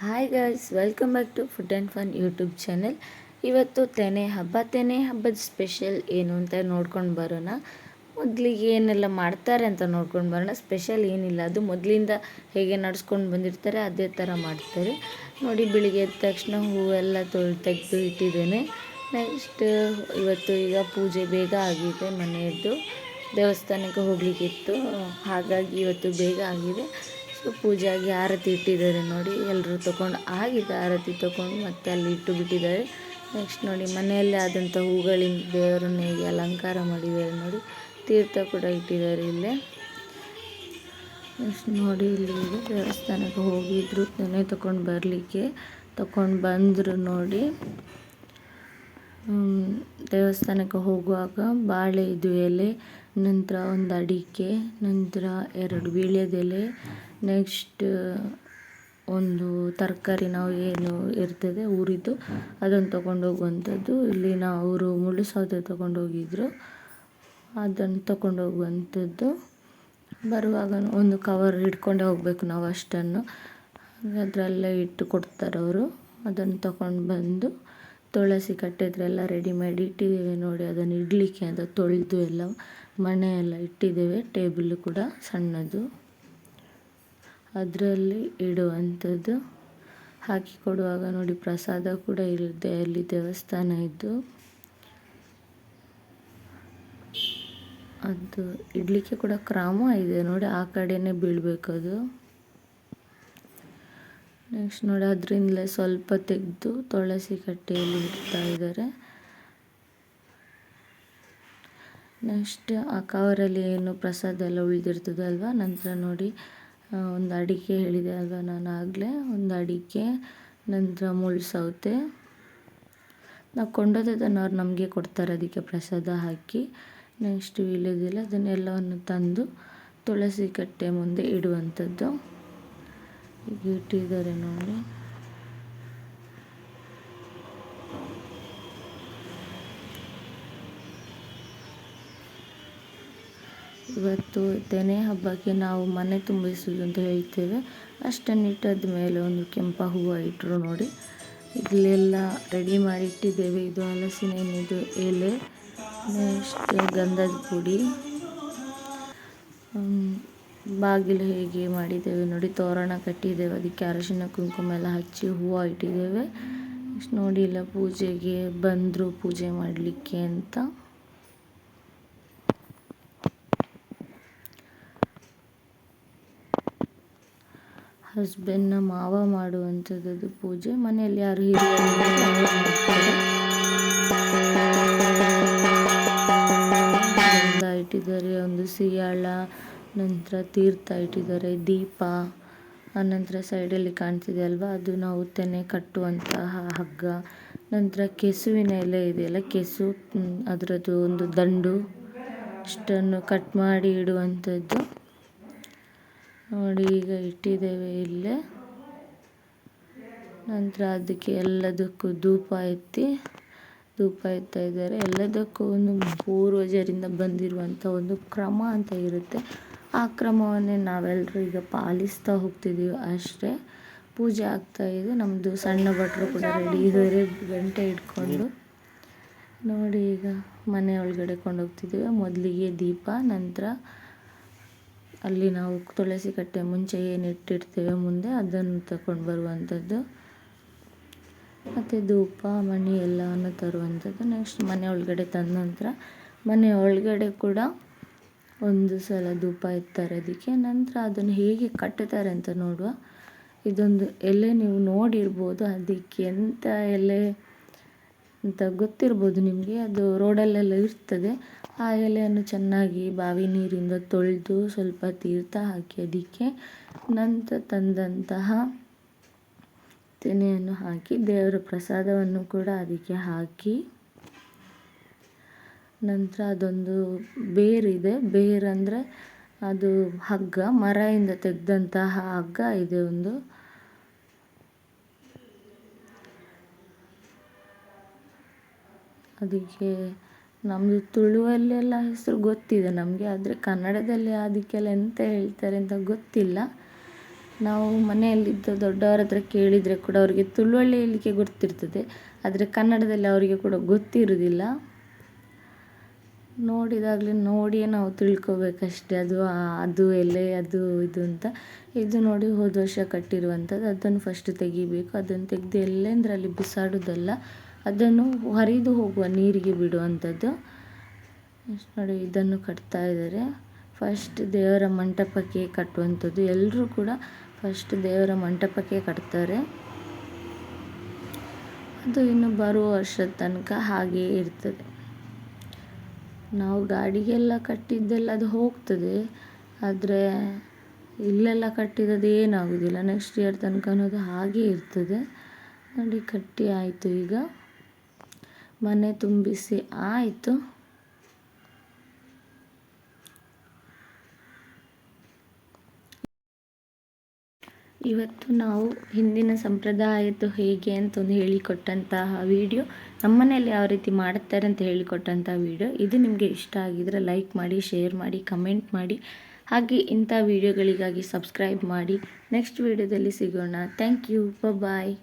Hi guys, welcome back to food and fun YouTube channel. ಇವತ್ತು ತೆನೆ ಹಬ್ಬದ special ಏನು ಅಂತ ನೋಡ್ಕೊಂಡು ಬರೋಣ. ಮೊದಲಿಗೆ ಏನೆಲ್ಲ ಮಾಡ್ತಾರೆ ಅಂತ ನೋಡ್ಕೊಂಡು ಬರೋಣ. ಸ್ಪೆಷಲ್ ಏನಿಲ್ಲ, ಅದು ಮೊದಲಿಂದ ಹೇಗೆ ನಡ್ಸ್ಕೊಂಡು ಬಂದಿರ್ತಾರೆ ಅದೇ ಥರ ಮಾಡ್ತಾರೆ. ನೋಡಿ, ಬೆಳಿಗ್ಗೆ ಎದ್ದ ತಕ್ಷಣ ಹೂವೆಲ್ಲ ತೆಗೆದು ಇಟ್ಟಿದ್ದೇನೆ. ನೆಕ್ಸ್ಟ್ ಇವತ್ತು ಈಗ ಪೂಜೆ ಬೇಗ ಆಗಿದೆ. ಮನೆಯದ್ದು ದೇವಸ್ಥಾನಕ್ಕೆ ಹೋಗಲಿಕ್ಕಿತ್ತು, ಹಾಗಾಗಿ ಇವತ್ತು ಬೇಗ ಆಗಿದೆ. ಸೊ ಪೂಜೆಯಾಗಿ ಆರತಿ ಇಟ್ಟಿದ್ದಾರೆ. ನೋಡಿ, ಎಲ್ಲರೂ ತೊಗೊಂಡು ಆಗಿದೆ ಆರತಿ ತೊಗೊಂಡು ಮತ್ತೆ ಅಲ್ಲಿ ಇಟ್ಟು ಬಿಟ್ಟಿದ್ದಾರೆ. ನೆಕ್ಸ್ಟ್ ನೋಡಿ, ಮನೆಯಲ್ಲೇ ಆದಂಥ ಹೂಗಳಿಂದ ದೇವರನ್ನು ಹೇಗೆ ಅಲಂಕಾರ ಮಾಡಿದ್ದಾರೆ ನೋಡಿ. ತೀರ್ಥ ಕೂಡ ಇಟ್ಟಿದ್ದಾರೆ ಇಲ್ಲೇ. ನೆಕ್ಸ್ಟ್ ನೋಡಿ, ಇಲ್ಲಿ ದೇವಸ್ಥಾನಕ್ಕೆ ಹೋಗಿದ್ರು ತೆನೆ ತೊಗೊಂಡು ಬರಲಿಕ್ಕೆ. ತೊಗೊಂಡು ಬಂದರು ನೋಡಿ. ದೇವಸ್ಥಾನಕ್ಕೆ ಹೋಗುವಾಗ ಬಾಳೆ ಎಲೆ, ನಂತರ ಒಂದು ಅಡಿಕೆ, ನಂತರ 2 ವೀಳ್ಯದೆಲೆ, ನೆಕ್ಸ್ಟ್ ಒಂದು ತರಕಾರಿ ನಾವು ಏನು ಇರ್ತದೆ ಊರಿದ್ದು ಅದನ್ನು ತೊಗೊಂಡೋಗುವಂಥದ್ದು. ಇಲ್ಲಿ ಅವರು ಮುಳ್ಳು ಸೌದೆ ತೊಗೊಂಡೋಗಿದ್ರು, ಅದನ್ನು ತೊಗೊಂಡೋಗುವಂಥದ್ದು. ಬರುವಾಗ ಒಂದು ಕವರ್ ಹಿಡ್ಕೊಂಡೇ ಹೋಗಬೇಕು ನಾವು ಅಷ್ಟನ್ನು. ಅದರಲ್ಲೇ ಇಟ್ಟು ಕೊಡ್ತಾರೆ ಅವರು. ಅದನ್ನು ತೊಗೊಂಡು ಬಂದು ತುಳಸಿ ಕಟ್ಟೆದ್ರೆಲ್ಲ ರೆಡಿ ಮಾಡಿ ಇಟ್ಟಿದ್ದೇವೆ ನೋಡಿ. ಅದನ್ನು ಇಡಲಿಕ್ಕೆ ಅಂತ ತೊಳೆದು ಎಲ್ಲ ಮನೆಯೆಲ್ಲ ಇಟ್ಟಿದ್ದೇವೆ. ಟೇಬಲ್ ಕೂಡ ಸಣ್ಣದು, ಅದರಲ್ಲಿ ಇಡುವಂಥದ್ದು. ಹಾಕಿ ಕೊಡುವಾಗ ನೋಡಿ, ಪ್ರಸಾದ ಕೂಡ ಇರುತ್ತೆ ಅಲ್ಲಿ ದೇವಸ್ಥಾನ ಇದ್ದು. ಅದು ಇಡಲಿಕ್ಕೆ ಕೂಡ ಕ್ರಮ ಇದೆ ನೋಡಿ, ಆ ಕಡೆನೇ ಬೀಳಬೇಕದು. ನೆಕ್ಸ್ಟ್ ನೋಡಿ, ಅದರಿಂದಲೇ ಸ್ವಲ್ಪ ತೆಗೆದು ತುಳಸಿ ಕಟ್ಟೆಯಲ್ಲಿ ಇಡ್ತಾ ಇದ್ದಾರೆ. ನೆಕ್ಸ್ಟ್ ಆ ಕವರಲ್ಲಿ ಏನು ಪ್ರಸಾದ ಎಲ್ಲ ಉಳಿದಿರ್ತದಲ್ವ. ನಂತರ ನೋಡಿ, ಒಂದು ಅಡಿಕೆ ಹೇಳಿದೆ ಅಲ್ವ ನಾನು ಆಗಲೇ, ಒಂದು ಅಡಿಕೆ, ನಂತರ ಮುಳ್ಳು ಸೌತೆ ನಾವು ಕೊಂಡೋದನ್ನು ಅವ್ರು ನಮಗೆ ಕೊಡ್ತಾರೆ, ಅದಕ್ಕೆ ಪ್ರಸಾದ ಹಾಕಿ. ನೆಕ್ಸ್ಟ್ ವೀಳ್ಯದೆಲೆ, ಅದನ್ನೆಲ್ಲವನ್ನು ತಂದು ತುಳಸಿ ಕಟ್ಟೆ ಮುಂದೆ ಇಡುವಂಥದ್ದು. ಈಗ ಇಟ್ಟಿದ್ದಾರೆ ನೋಡಿ. ಇವತ್ತು ತೆನೆ ಹಬ್ಬಕ್ಕೆ ನಾವು ಮನೆ ತುಂಬಿಸೋದು ಅಂತ ಹೇಳ್ತೇವೆ. ಅಷ್ಟನ್ನು ಇಟ್ಟಾದ ಮೇಲೆ ಒಂದು ಕೆಂಪು ಹೂವು ಇಟ್ಟರು ನೋಡಿ. ಇಲ್ಲೆಲ್ಲ ರೆಡಿ ಮಾಡಿ ಇಟ್ಟಿದ್ದೇವೆ. ಇದು ಹಲಸಿನ ಹಣ್ಣಿದು ಎಲೆ, ನೆಕ್ಸ್ಟ್ ಗಂಧದ ಪುಡಿ, ಬಾಗಿಲು ಹೇಗೆ ಮಾಡಿದ್ದೇವೆ ನೋಡಿ. ತೋರಣ ಕಟ್ಟಿದ್ದೇವೆ, ಅದಕ್ಕೆ ಅರಿಶಿನ ಕುಂಕುಮ ಎಲ್ಲ ಹಚ್ಚಿ ಹೂವು ಇಟ್ಟಿದ್ದೇವೆ. ನೆಕ್ಸ್ಟ್ ನೋಡಿ, ಇಲ್ಲ ಪೂಜೆಗೆ ಬಂದರು ಪೂಜೆ ಮಾಡಲಿಕ್ಕೆ ಅಂತ. ಹಸ್ಬೆಂಡ್ನ ಮಾವ ಮಾಡುವಂಥದ್ದು ಪೂಜೆ. ಮನೆಯಲ್ಲಿ ಯಾರು ಹಿರಿಯರು ಇಟ್ಟಿದ್ದಾರೆ, ಒಂದು ಸಿಯಾಳ, ನಂತರ ತೀರ್ಥ ಇಟ್ಟಿದ್ದಾರೆ, ದೀಪ, ಆನಂತರ ಸೈಡಲ್ಲಿ ಕಾಣ್ತಿದೆ ಅಲ್ವಾ, ಅದು ನಾವು ತೆನೆ ಕಟ್ಟುವಂತಹ ಹಗ್ಗ. ನಂತರ ಕೆಸುವಿನ ಎಲೆ ಇದೆಯಲ್ಲ, ಕೆಸು, ಅದರದ್ದು ಒಂದು ದಂಡು ಅಷ್ಟನ್ನು ಕಟ್ ಮಾಡಿ ಇಡುವಂಥದ್ದು ನೋಡಿ. ಈಗ ಇಟ್ಟಿದ್ದೇವೆ ಇಲ್ಲೇ. ನಂತರ ಅದಕ್ಕೆ ಎಲ್ಲದಕ್ಕೂ ಧೂಪ ಎತ್ತಾ ಇದ್ದಾರೆ. ಎಲ್ಲದಕ್ಕೂ ಒಂದು ಪೂರ್ವಜರಿಂದ ಬಂದಿರುವಂಥ ಒಂದು ಕ್ರಮ ಅಂತ ಇರುತ್ತೆ. ಆ ಕ್ರಮವನ್ನೇ ನಾವೆಲ್ಲರೂ ಈಗ ಪಾಲಿಸ್ತಾ ಹೋಗ್ತಿದ್ದೀವಿ ಅಷ್ಟೇ. ಪೂಜೆ ಆಗ್ತಾಯಿದೆ. ನಮ್ಮದು ಸಣ್ಣ ಭಟ್ರು ಕೂಡ ರೆಡಿ ಇದ್ದಾರೆ ಗಂಟೆ ಇಟ್ಕೊಂಡು ನೋಡಿ. ಈಗ ಮನೆ ಒಳಗಡೆ ಕೊಂಡೋಗ್ತಿದ್ದೀವಿ. ಮೊದಲಿಗೆ ದೀಪ, ನಂತರ ಅಲ್ಲಿ ನಾವು ತುಳಸಿ ಕಟ್ಟೆ ಮುಂಚೆ ಏನು ಇಟ್ಟಿರ್ತೇವೆ ಮುಂದೆ, ಅದನ್ನು ತಗೊಂಡು ಬರುವಂಥದ್ದು. ಮತ್ತು ಧೂಪ, ಮಣಿ ಎಲ್ಲವನ್ನು ತರುವಂಥದ್ದು. ನೆಕ್ಸ್ಟ್ ಮನೆ ಒಳಗಡೆ ತಂದ ನಂತರ ಮನೆ ಒಳಗಡೆ ಕೂಡ ಒಂದು ಸಲ ಧೂಪ ಎತ್ತಾರೆ ಅದಕ್ಕೆ. ನಂತರ ಅದನ್ನು ಹೇಗೆ ಕಟ್ಟುತ್ತಾರೆ ಅಂತ ನೋಡುವ. ಇದೊಂದು ಎಲೆ ನೀವು ನೋಡಿರ್ಬೋದು, ಅದಕ್ಕೆ ಎಂಥ ಎಲೆ ಅಂತ ಗೊತ್ತಿರ್ಬೋದು ನಿಮಗೆ. ಅದು ರೋಡಲ್ಲೆಲ್ಲ ಇರ್ತದೆ. ಆ ಎಲೆಯನ್ನು ಚೆನ್ನಾಗಿ ಬಾವಿ ನೀರಿಂದ ತೊಳೆದು ಸ್ವಲ್ಪ ತೀರ್ಥ ಹಾಕಿ ಅದಕ್ಕೆ ನಂತರ ತಂದಂತಹ ತೆನೆಯನ್ನು ಹಾಕಿ ದೇವರ ಪ್ರಸಾದವನ್ನು ಕೂಡ ಅದಕ್ಕೆ ಹಾಕಿ, ನಂತರ ಅದೊಂದು ಬೇರಿದೆ. ಬೇರಂದರೆ ಅದು ಹಗ್ಗ, ಮರದಿಂದ ತೆಗೆದಂತಹ ಹಗ್ಗ ಇದೆ ಒಂದು. ಅದಕ್ಕೆ ನಮ್ಮದು ತುಳುವಲ್ಲೆಲ್ಲ ಹೆಸರು ಗೊತ್ತಿದೆ ನಮಗೆ, ಆದರೆ ಕನ್ನಡದಲ್ಲಿ ಅದಕ್ಕೆಲ್ಲ ಎಂತ ಹೇಳ್ತಾರೆ ಅಂತ ಗೊತ್ತಿಲ್ಲ. ನಾವು ಮನೆಯಲ್ಲಿದ್ದ ದೊಡ್ಡವರ ಹತ್ರ ಕೇಳಿದರೆ ಕೂಡ ಅವರಿಗೆ ತುಳುವಳ್ಳಿ ಹೇಳಲಿಕ್ಕೆ ಗೊತ್ತಿರ್ತದೆ, ಆದರೆ ಕನ್ನಡದಲ್ಲಿ ಅವರಿಗೆ ಕೂಡ ಗೊತ್ತಿರೋದಿಲ್ಲ. ನೋಡಿದಾಗಲೇ ನೋಡಿಯೇ ನಾವು ತಿಳ್ಕೊಬೇಕಷ್ಟೆ, ಅದು ಎಲೆ ಅದು ಇದು ಅಂತ. ಇದು ನೋಡಿ ಹೋದ ವರ್ಷ ಕಟ್ಟಿರುವಂಥದ್ದು. ಅದನ್ನು ಫಸ್ಟ್ ತೆಗಿಬೇಕು. ಅದನ್ನು ತೆಗೆದು ಎಲ್ಲೆಂದರಲ್ಲಿ ಬಿಸಾಡೋದಲ್ಲ, ಅದನ್ನು ಹರಿದು ಹೋಗುವ ನೀರಿಗೆ ಬಿಡುವಂಥದ್ದು. ನೋಡಿ ಇದನ್ನು ಕಟ್ತಾ ಇದ್ದಾರೆ. ಫಸ್ಟ್ ದೇವರ ಮಂಟಪಕ್ಕೆ ಕಟ್ಟುವಂಥದ್ದು. ಎಲ್ಲರೂ ಕೂಡ ಫಸ್ಟ್ ದೇವರ ಮಂಟಪಕ್ಕೆ ಕಟ್ತಾರೆ. ಅದು ಇನ್ನು ಬರುವ ವರ್ಷದ ತನಕ ಹಾಗೆಯೇ ಇರ್ತದೆ. ನಾವು ಗಾಡಿಗೆಲ್ಲ ಕಟ್ಟಿದ್ದೆಲ್ಲ ಅದು ಹೋಗ್ತದೆ, ಆದರೆ ಇಲ್ಲೆಲ್ಲ ಕಟ್ಟಿರೋದು ಏನಾಗೋದಿಲ್ಲ. ನೆಕ್ಸ್ಟ್ ಇಯರ್ ತನಕ ಅನ್ನೋದು ಹಾಗೇ ಇರ್ತದೆ. ನೋಡಿ ಕಟ್ಟಿ ಆಯಿತು. ಈಗ ಮನೆ ತುಂಬಿಸಿ ಆಯಿತು. ಇವತ್ತು ನಾವು ಹಿಂದಿನ ಸಂಪ್ರದಾಯದ್ದು ಹೇಗೆ ಅಂತ ಒಂದು ಹೇಳಿಕೊಟ್ಟಂತಹ ವಿಡಿಯೋ, ನಮ್ಮನೇಲಿ ಯಾವ ರೀತಿ ಮಾಡುತ್ತಾರೆ ಅಂತ ಹೇಳಿಕೊಟ್ಟಂತಹ ವಿಡಿಯೋ. ಇದು ನಿಮಗೆ ಇಷ್ಟ ಆಗಿದರೆ ಲೈಕ್ ಮಾಡಿ, ಶೇರ್ ಮಾಡಿ, ಕಮೆಂಟ್ ಮಾಡಿ. ಹಾಗೆ ಇಂಥ ವಿಡಿಯೋಗಳಿಗಾಗಿ ಸಬ್ಸ್ಕ್ರೈಬ್ ಮಾಡಿ. ನೆಕ್ಸ್ಟ್ ವಿಡಿಯೋದಲ್ಲಿ ಸಿಗೋಣ. Thank you. ಬಾಯ್.